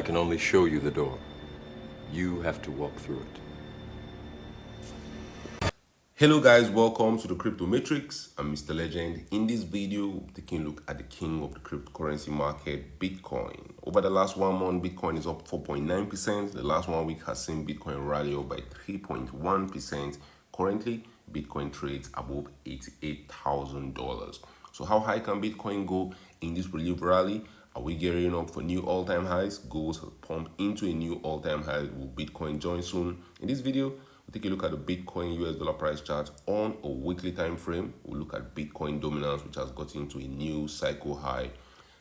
can only show you the door. You have to walk through it. Hello guys, welcome to the Crypto Matrix. I'm Mr. Legend. In this video, we're taking a look at the king of the cryptocurrency market, Bitcoin. Over the last 1 month, Bitcoin is up 4.9%. The last 1 week has seen Bitcoin rally up by 3.1%. Currently, Bitcoin trades above $88,000. So how high can Bitcoin go in this relief rally? Are we gearing up for new all-time highs? Gold has pumped into a new all-time high. Will Bitcoin join soon? In this video, we'll take a look at the Bitcoin US dollar price chart on a weekly time frame. We'll look at Bitcoin dominance, which has gotten into a new cycle high.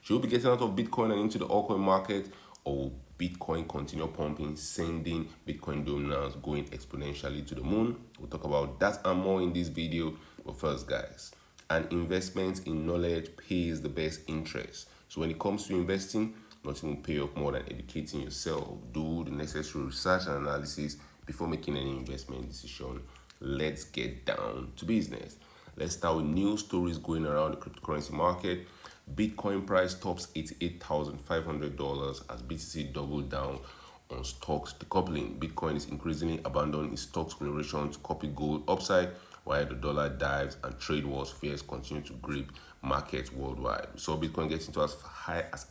Should we be getting out of Bitcoin and into the altcoin market, or will Bitcoin continue pumping, sending Bitcoin dominance going exponentially to the moon? We'll talk about that and more in this video. But first, guys, an investment in knowledge pays the best interest. So when it comes to investing, nothing will pay off more than educating yourself. Do the necessary research and analysis before making any investment decision. Let's get down to business. Let's start with news stories going around the cryptocurrency market. Bitcoin price tops $88,500 as BTC doubled down on stocks decoupling. Bitcoin is increasingly abandoning its stocks correlation to copy gold upside, while the dollar dives and trade wars fears continue to grip markets worldwide. So Bitcoin gets into as high as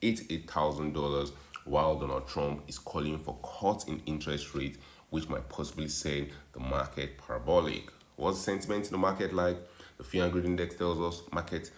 $88,000, while Donald Trump is calling for cuts in interest rates, which might possibly send the market parabolic. What's the sentiment in the market like? The fear and greed index tells us market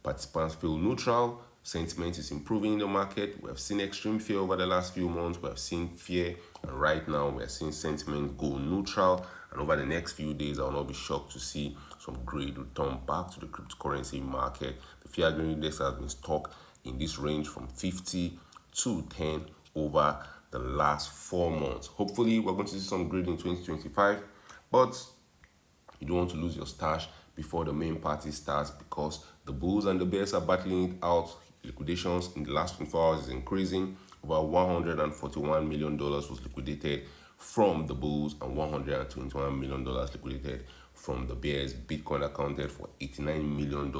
participants feel neutral. Sentiment is improving in the market. We have seen extreme fear over the last few months. We have seen fear, and right now we are seeing sentiment go neutral. And over the next few days, I will not be shocked to see some greed return back to the cryptocurrency market. The fear and greed index has been stuck in this range from 50 to 10 over the last 4 months. Hopefully, we're going to see some greed in 2025, but you don't want to lose your stash before the main party starts, because the bulls and the bears are battling it out. Liquidations in the last 24 hours is increasing. Over $141 million was liquidated from the bulls and $121 million liquidated from the bears. Bitcoin accounted for $89 million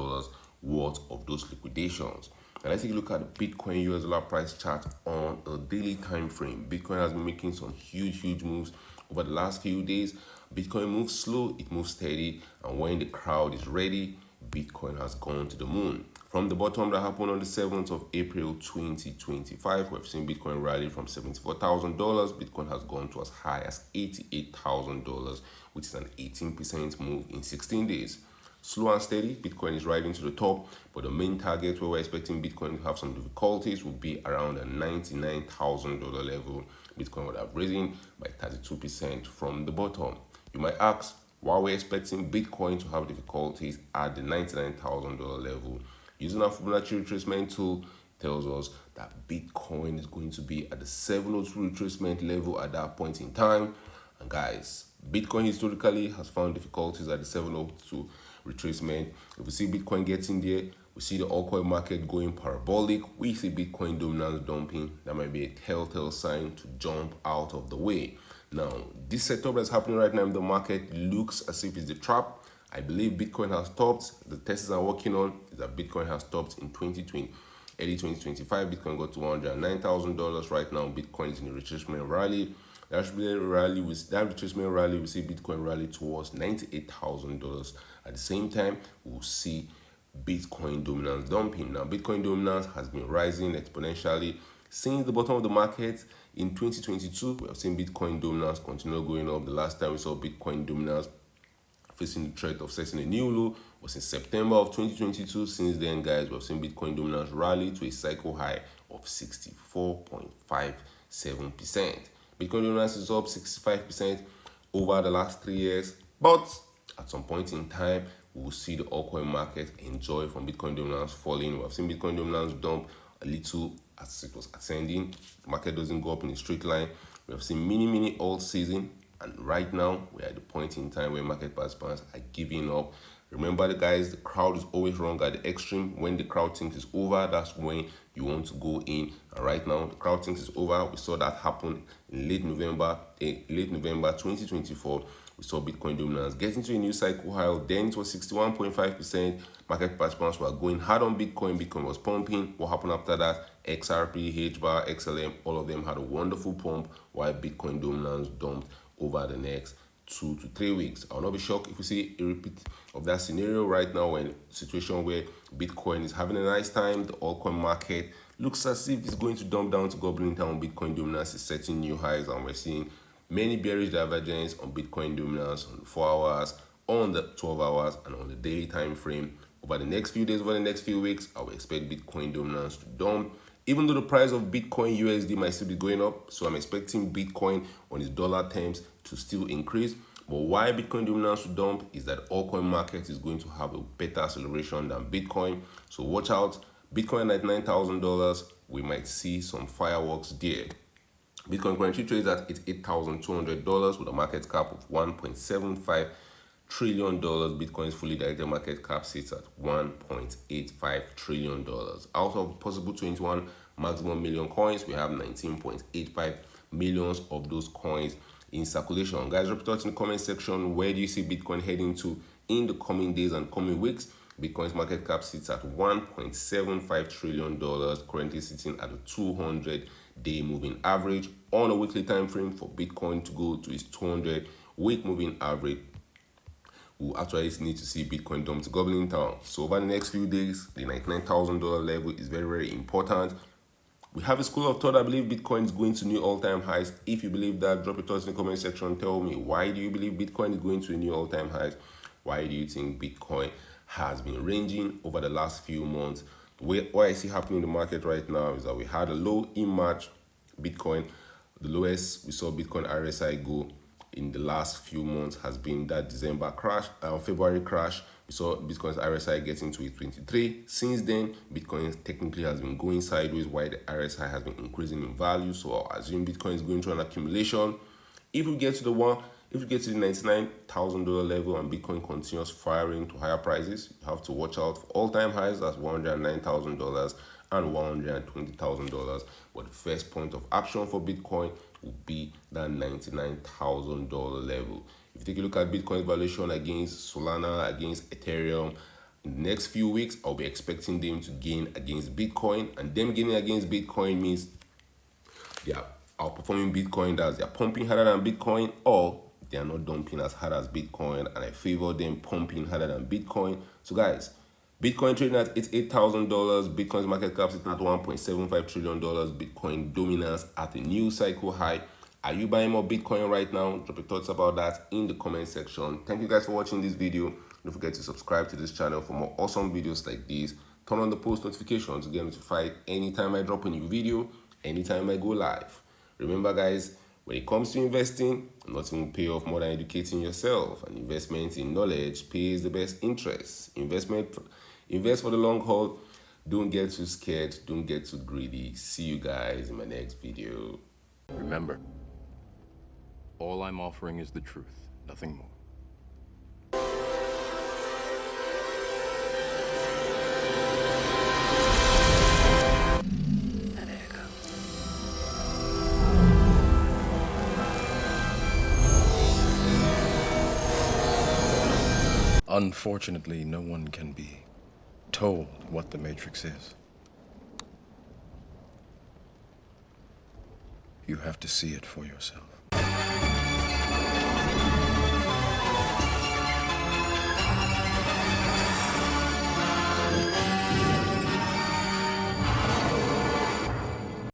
worth of those liquidations. And let's take a look at the Bitcoin US dollar price chart on a daily time frame. Bitcoin has been making some huge moves over the last few days. Bitcoin moves slow, it moves steady, and when the crowd is ready, Bitcoin has gone to the moon. From the bottom that happened on the 7th of April 2025, we've seen Bitcoin rally from $74,000. Bitcoin has gone to as high as $88,000, which is an 18% move in 16 days. Slow and steady, Bitcoin is riding to the top, but the main target where we're expecting Bitcoin to have some difficulties will be around the $99,000 level. Bitcoin would have risen by 32% from the bottom. You might ask, why we're expecting Bitcoin to have difficulties at the $99,000 level? Using our Fibonacci retracement tool tells us that Bitcoin is going to be at the 702 retracement level at that point in time. And guys, Bitcoin historically has found difficulties at the 702 retracement. If we see Bitcoin getting there, we see the altcoin market going parabolic, we see Bitcoin dominance dumping, that might be a telltale sign to jump out of the way. Now, this setup that's happening right now in the market looks as if it's a trap. I believe Bitcoin has topped. The tests I'm working on is that Bitcoin has topped in 2020. Early 2025, Bitcoin got to $109,000. Right now, Bitcoin is in a retracement rally. That retracement rally, we see Bitcoin rally towards $98,000. At the same time, we'll see Bitcoin dominance dumping. Now, Bitcoin dominance has been rising exponentially since the bottom of the market in 2022. We have seen Bitcoin dominance continue going up. The last time we saw Bitcoin dominance facing the threat of setting a new low was in September of 2022. Since then, guys, we have seen Bitcoin dominance rally to a cycle high of 64.57%. Bitcoin dominance is up 65% over the last 3 years, but at some point in time, we will see the altcoin market enjoy from Bitcoin dominance falling. We have seen Bitcoin dominance dump a little as it was ascending. The market doesn't go up in a straight line. We have seen mini all season, and right now we're at the point in time where market participants are giving up. Remember, the guys, the crowd is always wrong at the extreme. When the crowd thinks it's over, that's when you want to go in. And right now, the crowd thinks it's over. We saw that happen in late November 2024, we saw Bitcoin dominance getting to a new cycle high. Then it was 61.5%. Market participants were going hard on Bitcoin. Bitcoin was pumping. What happened after that? XRP, HBAR, XLM, all of them had a wonderful pump, while Bitcoin dominance dumped over the next 2 to 3 weeks. I'll not be shocked if we see a repeat of that scenario right now, when a situation where Bitcoin is having a nice time, the altcoin market looks as if it's going to dump down to gobbling town. Bitcoin dominance is setting new highs, and we're seeing many bearish divergence on Bitcoin dominance on the 4 hours, on the 12 hours, and on the daily time frame. Over the next few days, over the next few weeks, I will expect Bitcoin dominance to dump, even though the price of Bitcoin USD might still be going up. So I'm expecting Bitcoin on its dollar terms to still increase. But why Bitcoin dominance to dump is that altcoin market is going to have a better acceleration than Bitcoin. So watch out. Bitcoin at $9,000, we might see some fireworks there. Bitcoin currently trades at $8,200 with a market cap of $1.75 trillion. Bitcoin's fully diluted market cap sits at $1.85 trillion. Out of possible 21 maximum million coins, we have 19.85 millions of those coins in circulation. Guys, drop it out in the comment section. Where do you see Bitcoin heading to in the coming days and coming weeks? Bitcoin's market cap sits at $1.75 trillion, currently sitting at a 200-day moving average. On a weekly time frame for Bitcoin to go to its 200-week moving average, we'll actually need to see Bitcoin dump to gobbling town. So over the next few days, the $99,000 level is very, very important. We have a school of thought. I believe Bitcoin is going to new all-time highs. If you believe that, drop it in the comment section. Tell me, why do you believe Bitcoin is going to a new all-time highs? Why do you think Bitcoin has been ranging over the last few months? What I see happening in the market right now is that we had a low in March. Bitcoin, the lowest we saw Bitcoin RSI go in the last few months has been that December crash, February crash. We saw Bitcoin's RSI getting to 23. Since then, Bitcoin technically has been going sideways, while the RSI has been increasing in value. So I'll assume Bitcoin is going through an accumulation. If we get to the $99,000 level and Bitcoin continues firing to higher prices, you have to watch out for all-time highs as $109,000 and $120,000. But the first point of action for Bitcoin will be that $99,000 level. If you take a look at Bitcoin's valuation against Solana, against Ethereum, in the next few weeks, I'll be expecting them to gain against Bitcoin. And them gaining against Bitcoin means they are outperforming Bitcoin, that they're pumping harder than Bitcoin, or they are not dumping as hard as Bitcoin, and I favor them pumping harder than Bitcoin. So guys, Bitcoin trading at $8,000, Bitcoin's market cap sitting at $1.75 trillion, Bitcoin dominance at a new cycle high. Are you buying more Bitcoin right now? Drop your thoughts about that in the comment section. Thank you guys for watching this video. Don't forget to subscribe to this channel for more awesome videos like this. Turn on the post notifications to get notified anytime I drop a new video, anytime I go live. Remember guys, when it comes to investing, nothing will pay off more than educating yourself. And investment in knowledge pays the best interest. Invest for the long haul. Don't get too scared. Don't get too greedy. See you guys in my next video. Remember, all I'm offering is the truth, nothing more. Unfortunately, no one can be told what the Matrix is. You have to see it for yourself.